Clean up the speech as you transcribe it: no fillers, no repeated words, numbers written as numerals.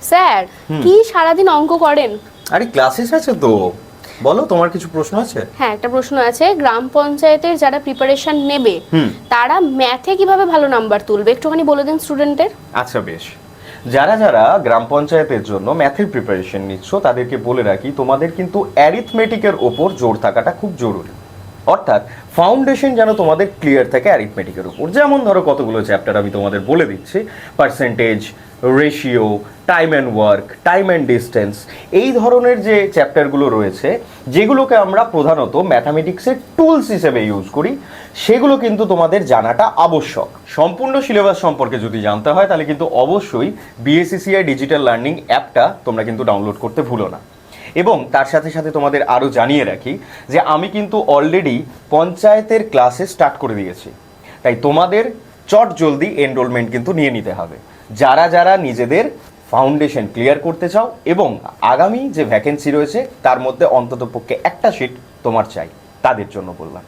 Sir কি সারাদিন অঙ্ক করেন? আরে ক্লাসেস আছে তো, বলো তোমার কিছু প্রশ্ন আছে? হ্যাঁ, একটা প্রশ্ন আছে। গ্রাম পঞ্চায়েতের যারা প্রিপারেশন নেবে তারা ম্যাথে কিভাবে ভালো নাম্বার তুলবে, একটুখানি বলে দিন স্টুডেন্টদের। আচ্ছা বেশ, যারা যারা গ্রাম পঞ্চায়েতের জন্য ম্যাথের প্রিপারেশন নিচ্ছ তাদেরকে বলে রাখি, তোমাদের কিন্তু অ্যারিথমেটিকের ওপর জোর থাকাটা খুব জরুরি। অর্থাৎ ফাউন্ডেশন যেন তোমাদের ক্লিয়ার থাকে অ্যারিথমেটিকের উপর। যেমন ধরো কতগুলো চ্যাপ্টার আমি তোমাদের বলে দিচ্ছি, percentage, ratio, time and work, time and distance, এই ধরনের যে চ্যাপ্টারগুলো রয়েছে যেগুলোকে আমরা প্রধানত ম্যাথামেটিক্সের টুলস হিসেবে ইউজ করি, সেগুলো কিন্তু তোমাদের জানাটা আবশ্যক। সম্পূর্ণ সিলেবাস সম্পর্কে যদি জানতে হয় তাহলে কিন্তু অবশ্যই বিএসসিসিআই ডিজিটাল লার্নিং অ্যাপটা তোমরা কিন্তু ডাউনলোড করতে ভুলো না। এবং তার সাথে সাথে তোমাদের আরও জানিয়ে রাখি যে আমি কিন্তু অলরেডি পঞ্চায়েতের ক্লাসে স্টার্ট করে দিয়েছি, তাই তোমাদের চট জলদি এনরোলমেন্ট কিন্তু নিয়ে নিতে হবে যারা যারা নিজেদের ফাউন্ডেশন ক্লিয়ার করতে চাও এবং আগামী যে ভ্যাকেন্সি রয়েছে তার মধ্যে অন্ততপক্ষে একটা সিট তোমার চাই, তাদের জন্য বললাম।